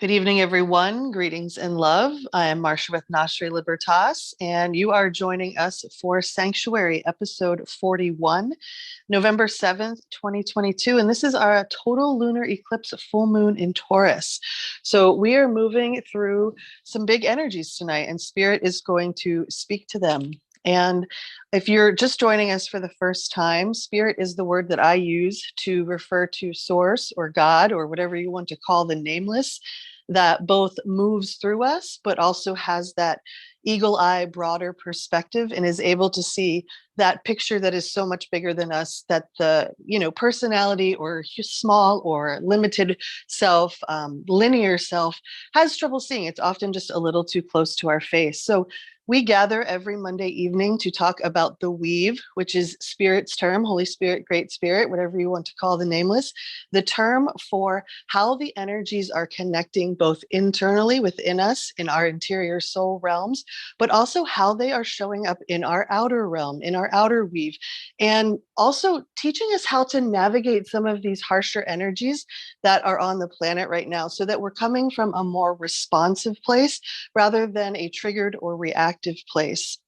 Good evening, everyone. Greetings and love. I am Marcia with Gnoshery Libertas, and you are joining us for Sanctuary episode 41, November 7th, 2022. And this is our total lunar eclipse full moon in Taurus. So we are moving through some big energies tonight, and Spirit is going to speak to them. And if you're just joining us for the first time, Spirit is the word that I use to refer to Source or God or whatever you want to call the nameless that both moves through us, but also has that eagle eye, broader perspective and is able to see that picture that is so much bigger than us, that the, personality or small or limited self, linear self has trouble seeing. It's often just a little too close to our face. So we gather every Monday evening to talk about the weave, which is Spirit's term, Holy Spirit, Great Spirit, whatever you want to call the nameless, the term for how the energies are connecting both internally within us in our interior soul realms, but also how they are showing up in our outer realm, in our outer weave, and also teaching us how to navigate some of these harsher energies that are on the planet right now so that we're coming from a more responsive place rather than a triggered or reactive place.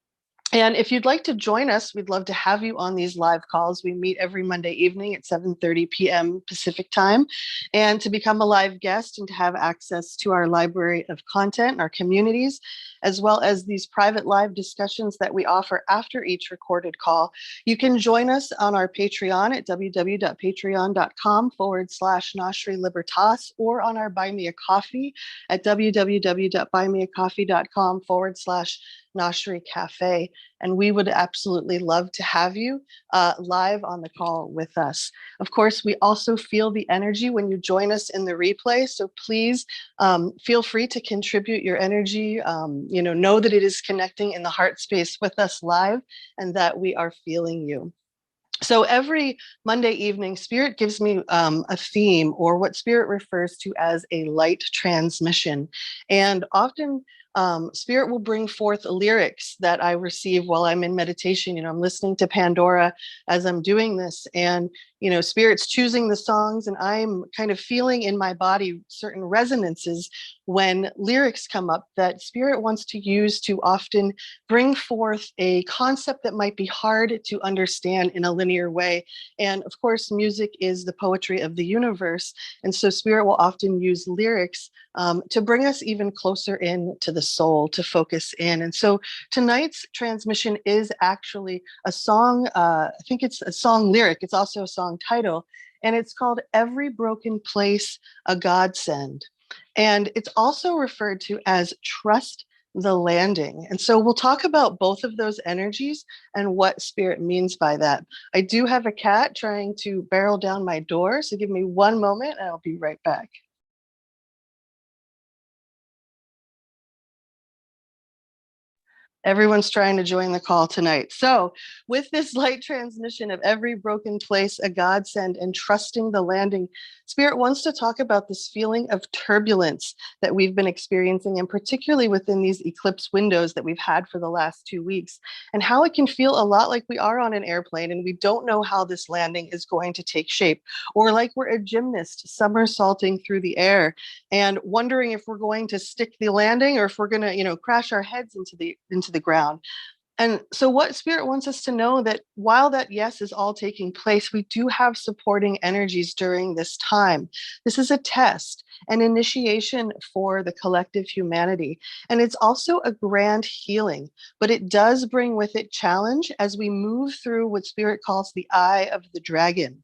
And if you'd like to join us, we'd love to have you on these live calls. We meet every Monday evening at 7:30 p.m. Pacific time. And to become a live guest and to have access to our library of content, our communities, as well as these private live discussions that we offer after each recorded call, you can join us on our Patreon at www.patreon.com/Gnoshery Libertas or on our Buy Me a Coffee at www.buymeacoffee.com/Gnoshery Cafe. And we would absolutely love to have you live on the call with us. Of course, we also feel the energy when you join us in the replay. So please feel free to contribute your energy. Know that it is connecting in the heart space with us live and that we are feeling you. So every Monday evening, Spirit gives me a theme, or what Spirit refers to as a light transmission. And often Spirit will bring forth lyrics that I receive while I'm in meditation. I'm listening to Pandora as I'm doing this, and Spirit's choosing the songs, and I'm kind of feeling in my body certain resonances when lyrics come up that Spirit wants to use to often bring forth a concept that might be hard to understand in a linear way. And of course, music is the poetry of the universe. And so Spirit will often use lyrics to bring us even closer in to the soul, to focus in. And so tonight's transmission is actually a song, I think it's a song lyric, it's also a song title, and it's called Every Broken Place, a Godsend. And it's also referred to as Trust the Landing. And so we'll talk about both of those energies and what Spirit means by that. I do have a cat trying to barrel down my door, so give me one moment and I'll be right back. Everyone's trying to join the call tonight. So, with this light transmission of every broken place, a godsend, and trusting the landing, Spirit wants to talk about this feeling of turbulence that we've been experiencing, and particularly within these eclipse windows that we've had for the last 2 weeks, and how it can feel a lot like we are on an airplane and we don't know how this landing is going to take shape, or like we're a gymnast somersaulting through the air and wondering if we're going to stick the landing or if we're going to, crash our heads into the ground. And so what Spirit wants us to know that while that yes is all taking place, we do have supporting energies during this time. This is a test, an initiation for the collective humanity. And it's also a grand healing, but it does bring with it challenge as we move through what Spirit calls the eye of the dragon.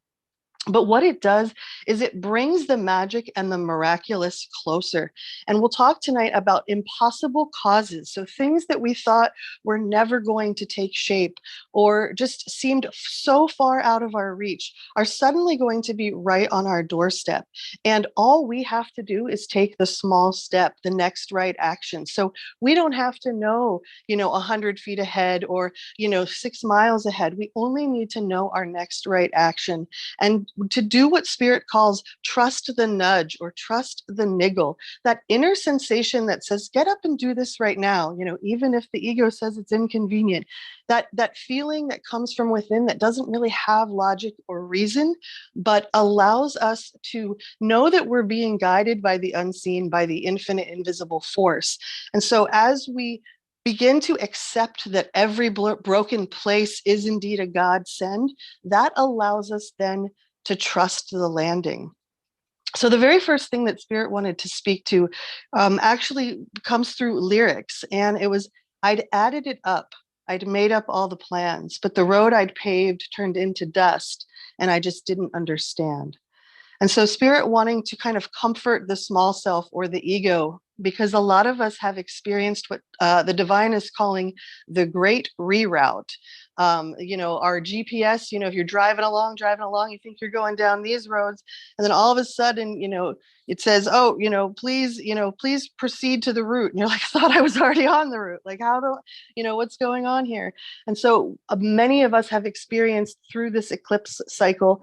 But what it does is it brings the magic and the miraculous closer. And we'll talk tonight about impossible causes. So things that we thought were never going to take shape or just seemed so far out of our reach are suddenly going to be right on our doorstep. And all we have to do is take the small step, the next right action. So we don't have to know, 100 feet ahead or, 6 miles ahead. We only need to know our next right action. And to do what Spirit calls trust the nudge or trust the niggle, that inner sensation that says, get up and do this right now, even if the ego says it's inconvenient, that feeling that comes from within that doesn't really have logic or reason, but allows us to know that we're being guided by the unseen, by the infinite invisible force. And so as we begin to accept that every broken place is indeed a godsend, that allows us then to trust the landing. So the very first thing that Spirit wanted to speak to actually comes through lyrics. And it was, I'd added it up. I'd made up all the plans, but the road I'd paved turned into dust, and I just didn't understand. And so Spirit wanting to kind of comfort the small self or the ego, because a lot of us have experienced what the divine is calling the great reroute. Our GPS, if you're driving along, you think you're going down these roads, and then all of a sudden, it says, oh, please proceed to the route. And you're like, I thought I was already on the route. Like, what's going on here? And so many of us have experienced through this eclipse cycle,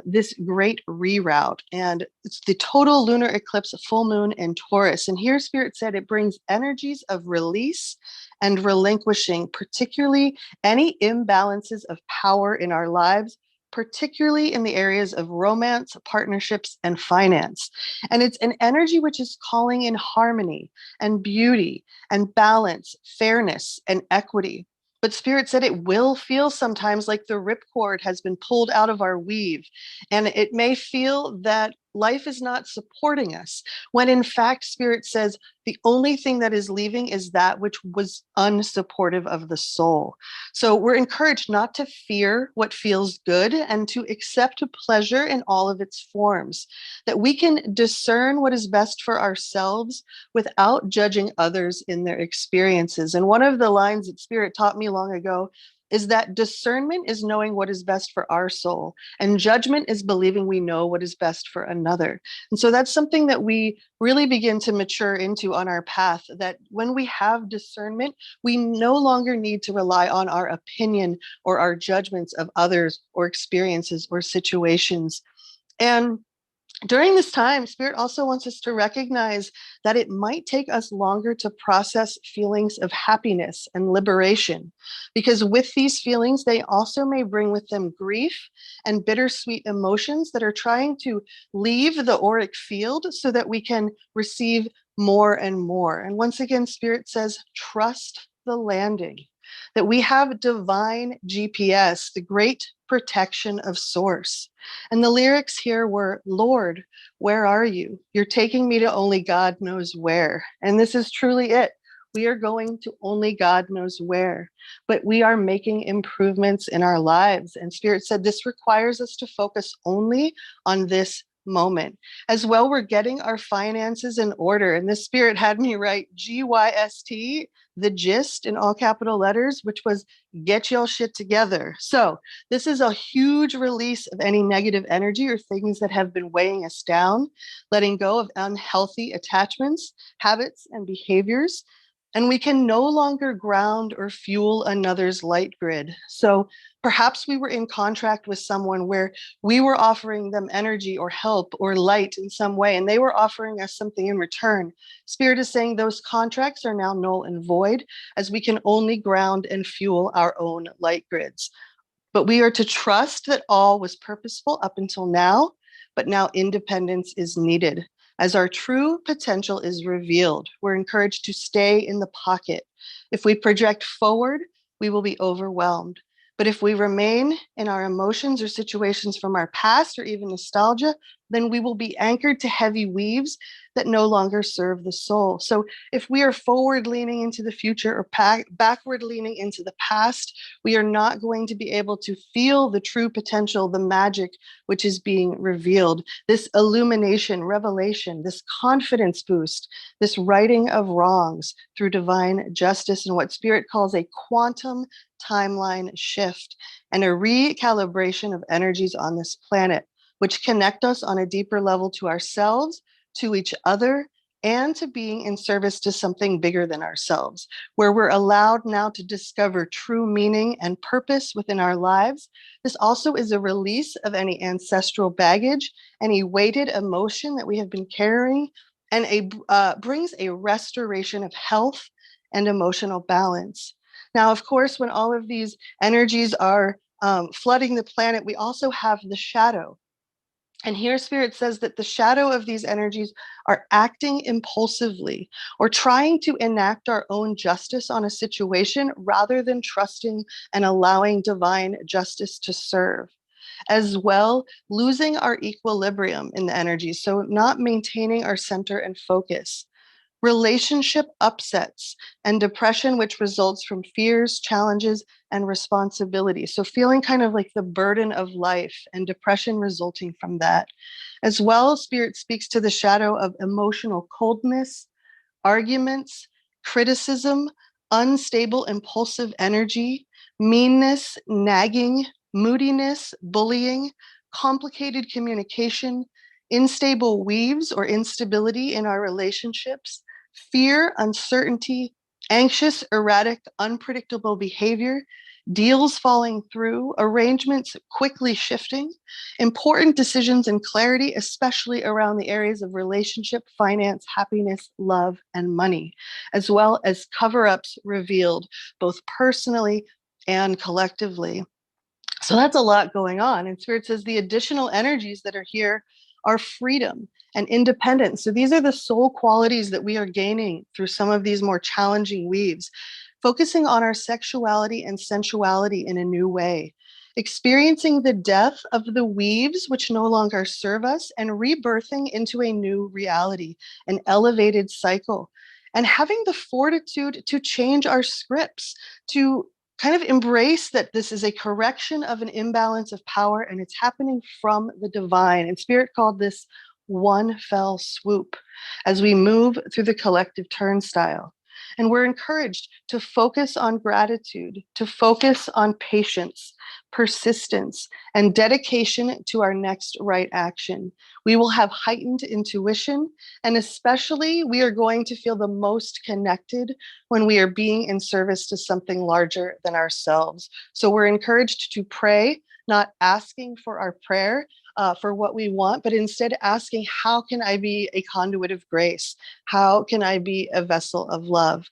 this great reroute. And it's the total lunar eclipse, full moon in Taurus. And here Spirit said it brings energies of release and relinquishing, particularly any imbalances of power in our lives, particularly in the areas of romance, partnerships, and finance. And it's an energy which is calling in harmony and beauty and balance, fairness, and equity. But Spirit said it will feel sometimes like the ripcord has been pulled out of our weave. And it may feel that life is not supporting us, when in fact, Spirit says the only thing that is leaving is that which was unsupportive of the soul. So we're encouraged not to fear what feels good and to accept pleasure in all of its forms, that we can discern what is best for ourselves without judging others in their experiences. And one of the lines that Spirit taught me long ago is that discernment is knowing what is best for our soul, and judgment is believing we know what is best for another. And so that's something that we really begin to mature into on our path, that when we have discernment, we no longer need to rely on our opinion or our judgments of others or experiences or situations. And during this time, Spirit also wants us to recognize that it might take us longer to process feelings of happiness and liberation, because with these feelings, they also may bring with them grief and bittersweet emotions that are trying to leave the auric field so that we can receive more and more. And once again, Spirit says, trust the landing, that we have divine GPS, the great protection of source. And the lyrics here were, Lord, where are you? You're taking me to only God knows where. And this is truly it. We are going to only God knows where, but we are making improvements in our lives. And Spirit said this requires us to focus only on this moment. As well, we're getting our finances in order. And this Spirit had me write GYST, the gist in all capital letters, which was get your shit together. So this is a huge release of any negative energy or things that have been weighing us down, letting go of unhealthy attachments, habits, and behaviors. And we can no longer ground or fuel another's light grid. So perhaps we were in contract with someone where we were offering them energy or help or light in some way, and they were offering us something in return. Spirit is saying those contracts are now null and void, as we can only ground and fuel our own light grids. But we are to trust that all was purposeful up until now, but now independence is needed. As our true potential is revealed, we're encouraged to stay in the pocket. If we project forward, we will be overwhelmed. But if we remain in our emotions or situations from our past or even nostalgia, then we will be anchored to heavy weaves that no longer serve the soul. So if we are forward leaning into the future or backward leaning into the past, we are not going to be able to feel the true potential, the magic which is being revealed, this illumination, revelation, this confidence boost, this righting of wrongs through divine justice and what Spirit calls a quantum timeline shift and a recalibration of energies on this planet, which connect us on a deeper level to ourselves, to each other, and to being in service to something bigger than ourselves, where we're allowed now to discover true meaning and purpose within our lives. This also is a release of any ancestral baggage, any weighted emotion that we have been carrying, and brings a restoration of health and emotional balance. Now, of course, when all of these energies are flooding the planet, we also have the shadow. And here, Spirit says that the shadow of these energies are acting impulsively or trying to enact our own justice on a situation rather than trusting and allowing divine justice to serve. As well, losing our equilibrium in the energies, so not maintaining our center and focus. Relationship upsets and depression, which results from fears, challenges, and responsibility. So, feeling kind of like the burden of life and depression resulting from that. As well, Spirit speaks to the shadow of emotional coldness, arguments, criticism, unstable, impulsive energy, meanness, nagging, moodiness, bullying, complicated communication, unstable weaves or instability in our relationships, fear, uncertainty, anxious, erratic, unpredictable behavior, deals falling through, arrangements quickly shifting, important decisions and clarity, especially around the areas of relationship, finance, happiness, love, and money, as well as cover ups revealed both personally and collectively. So that's a lot going on. And Spirit says the additional energies that are here are freedom and independence. So these are the soul qualities that we are gaining through some of these more challenging weaves, focusing on our sexuality and sensuality in a new way, experiencing the death of the weaves which no longer serve us, and rebirthing into a new reality, an elevated cycle, and having the fortitude to change our scripts, to kind of embrace that this is a correction of an imbalance of power and it's happening from the divine. And Spirit called this one fell swoop as we move through the collective turnstile. And we're encouraged to focus on gratitude, to focus on patience, persistence, and dedication to our next right action. We will have heightened intuition, and especially we are going to feel the most connected when we are being in service to something larger than ourselves. So we're encouraged to pray, not asking for our prayer, for what we want, but instead asking, how can I be a conduit of grace? How can I be a vessel of love?